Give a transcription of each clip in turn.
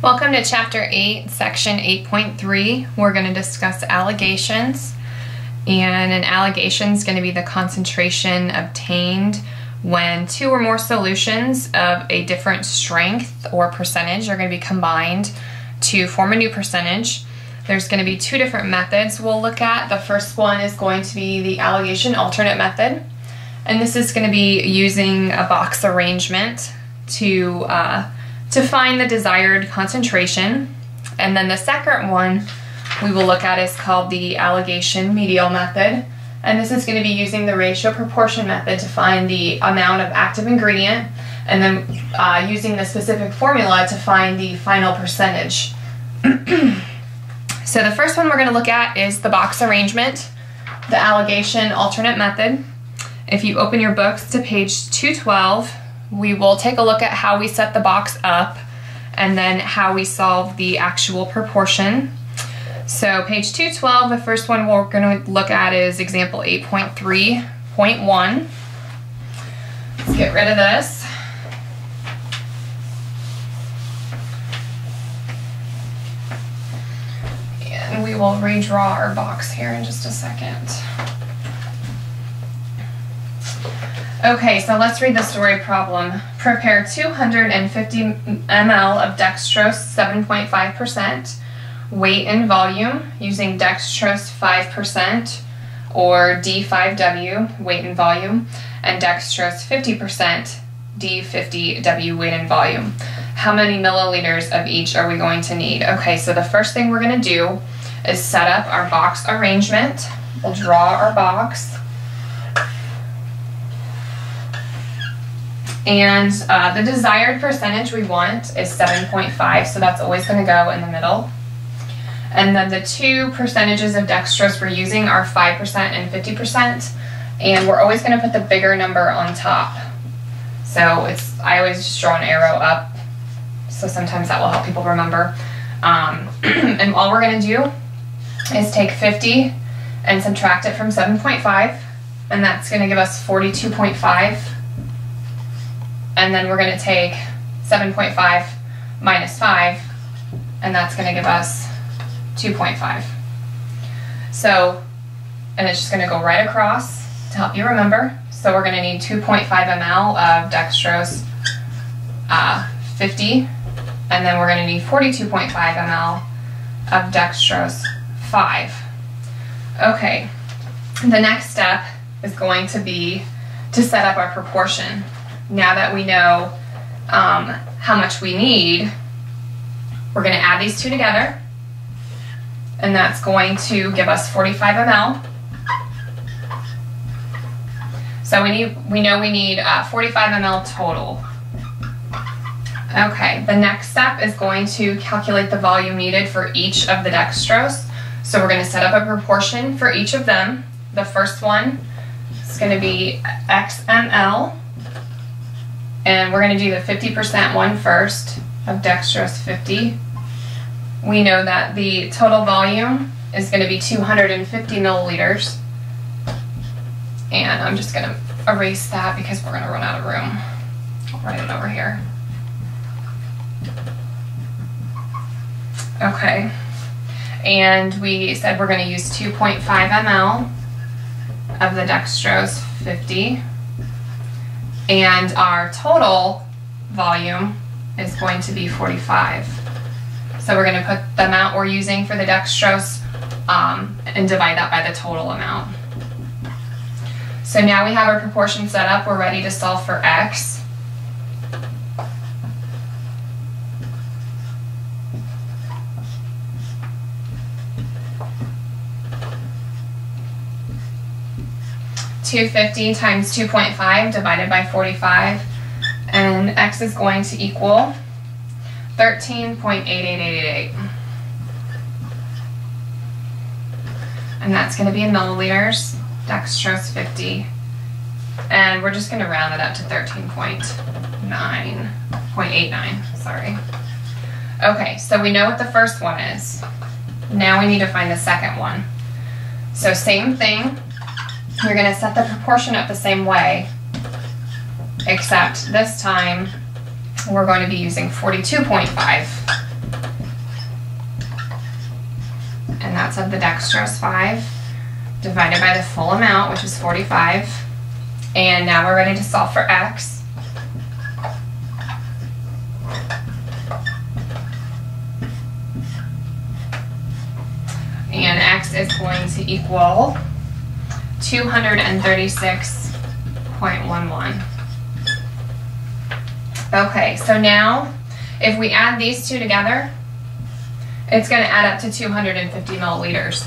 Welcome to Chapter 8, Section 8.3. We're going to discuss allegations. And an allegation is going to be the concentration obtained when two or more solutions of a different strength or percentage are going to be combined to form a new percentage. There's going to be two different methods we'll look at. The first one is going to be the allegation alternate method. And this is going to be using a box arrangement to find the desired concentration. And then the second one we will look at is called the allegation medial method. And this is going to be using the ratio proportion method to find the amount of active ingredient, and then using the specific formula to find the final percentage. So the first one we're going to look at is the box arrangement, the allegation alternate method. If you open your books to page 212, we will take a look at how we set the box up and then how we solve the actual proportion. So page 212, the first one we're going to look at is example 8.3.1. Let's get rid of this. And we will redraw our box here in just a second. Okay, so let's read the story problem. Prepare 250 ml of dextrose 7.5%, weight and volume, using dextrose 5% or D5W, weight and volume, and dextrose 50%, D50W, weight and volume. How many milliliters of each are we going to need? Okay, so the first thing we're going to do is set up our box arrangement. We'll draw our box. And the desired percentage we want is 7.5, so that's always going to go in the middle. And then the two percentages of dextrose we're using are 5% and 50%, and we're always going to put the bigger number on top. So I always just draw an arrow up, so sometimes that will help people remember. And all we're going to do is take 50 and subtract it from 7.5, and that's going to give us 42.5. And then we're going to take 7.5 minus 5, and that's going to give us 2.5. So, and it's just going to go right across to help you remember. So we're going to need 2.5 ml of dextrose 50, and then we're going to need 42.5 ml of dextrose 5. Okay, the next step is going to be to set up our proportion. Now that we know how much we need, we're going to add these two together, and that's going to give us 45 ml. So we know we need 45 ml total. Okay, the next step is going to calculate the volume needed for each of the dextrose. So we're going to set up a proportion for each of them. The first one is going to be XML. And we're going to do the 50% one first of dextrose 50. We know that the total volume is going to be 250 milliliters. And I'm just going to erase that because we're going to run out of room. I'll write it over here. Okay. And we said we're going to use 2.5 ml of the dextrose 50. And our total volume is going to be 45. So we're going to put the amount we're using for the dextrose and divide that by the total amount. So now we have our proportion set up. We're ready to solve for X. $250 times 2.5 divided by 45, and X is going to equal 13.8888. And that's going to be in milliliters, dextrose 50. And we're just going to round it up to 13.89, sorry. Okay, so we know what the first one is. Now we need to find the second one. So same thing. We're going to set the proportion up the same way, except this time we're going to be using 42.5 and that's of the dextrose 5, divided by the full amount, which is 45. And now we're ready to solve for x. And x is going to equal 236.11. Okay, so now if we add these two together, it's going to add up to 250 milliliters,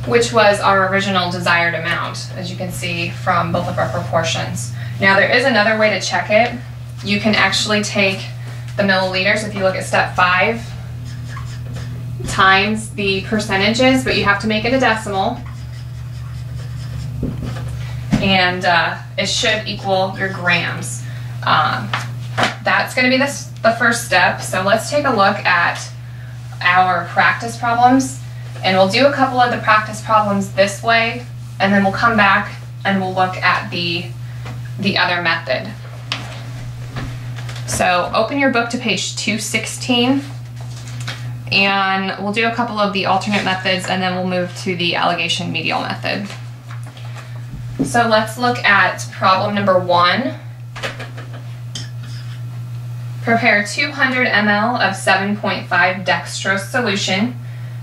which was our original desired amount, as you can see from both of our proportions. Now there is another way to check it. You can actually take the milliliters, if you look at step 5, times the percentages, but you have to make it a decimal. And it should equal your grams. That's going to be the first step. So let's take a look at our practice problems, and we'll do a couple of the practice problems this way, and then we'll come back and we'll look at the other method. So open your book to page 216, and we'll do a couple of the alternate methods, and then we'll move to the alligation medial method. So let's look at problem number 1. Prepare 200 ml of 7.5 dextrose solution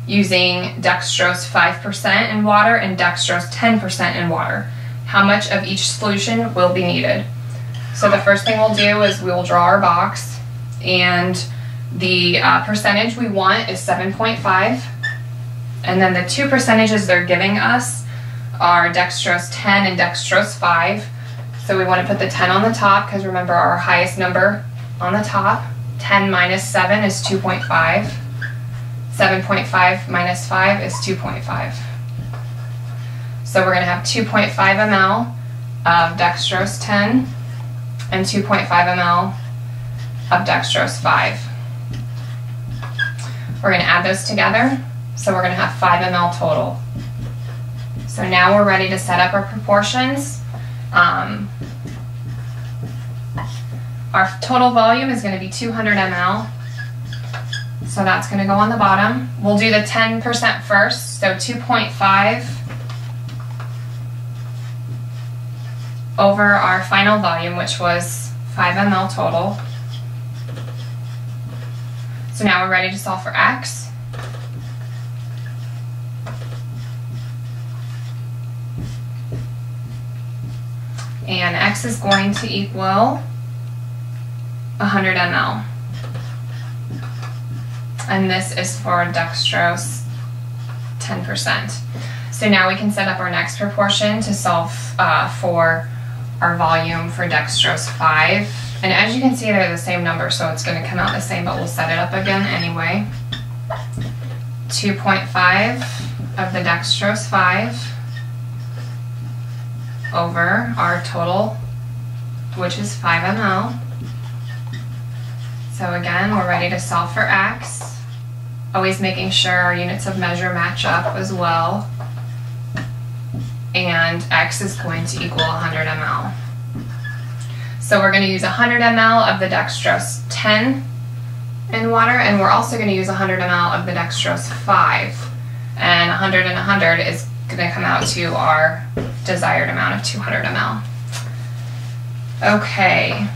using dextrose 5% in water and dextrose 10% in water. How much of each solution will be needed? So the first thing we'll do is we'll draw our box, and the percentage we want is 7.5, and then the two percentages they're giving us are dextrose 10 and dextrose 5. So we want to put the 10 on the top, because remember our highest number on the top. 10 minus 7 is 2.5. 7.5 minus 5 is 2.5. So we're going to have 2.5 ml of dextrose 10 and 2.5 ml of dextrose 5. We're going to add those together, so we're going to have 5 ml total. So now we're ready to set up our proportions. Our total volume is going to be 200 ml, so that's going to go on the bottom. We'll do the 10% first, so 2.5 over our final volume, which was 5 ml total. So now we're ready to solve for x. And x is going to equal 100 ml. And this is for dextrose 10%. So now we can set up our next proportion to solve for our volume for dextrose 5. And as you can see, they're the same number, so it's going to come out the same, but we'll set it up again anyway. 2.5 of the dextrose 5 over our total, which is 5 ml. So again, we're ready to solve for x, always making sure our units of measure match up as well. And x is going to equal 100 ml. So we're going to use 100 ml of the dextrose 10 in water, and we're also going to use 100 ml of the dextrose 5. And 100 and 100 is going to come out to our desired amount of 200 ml. Okay.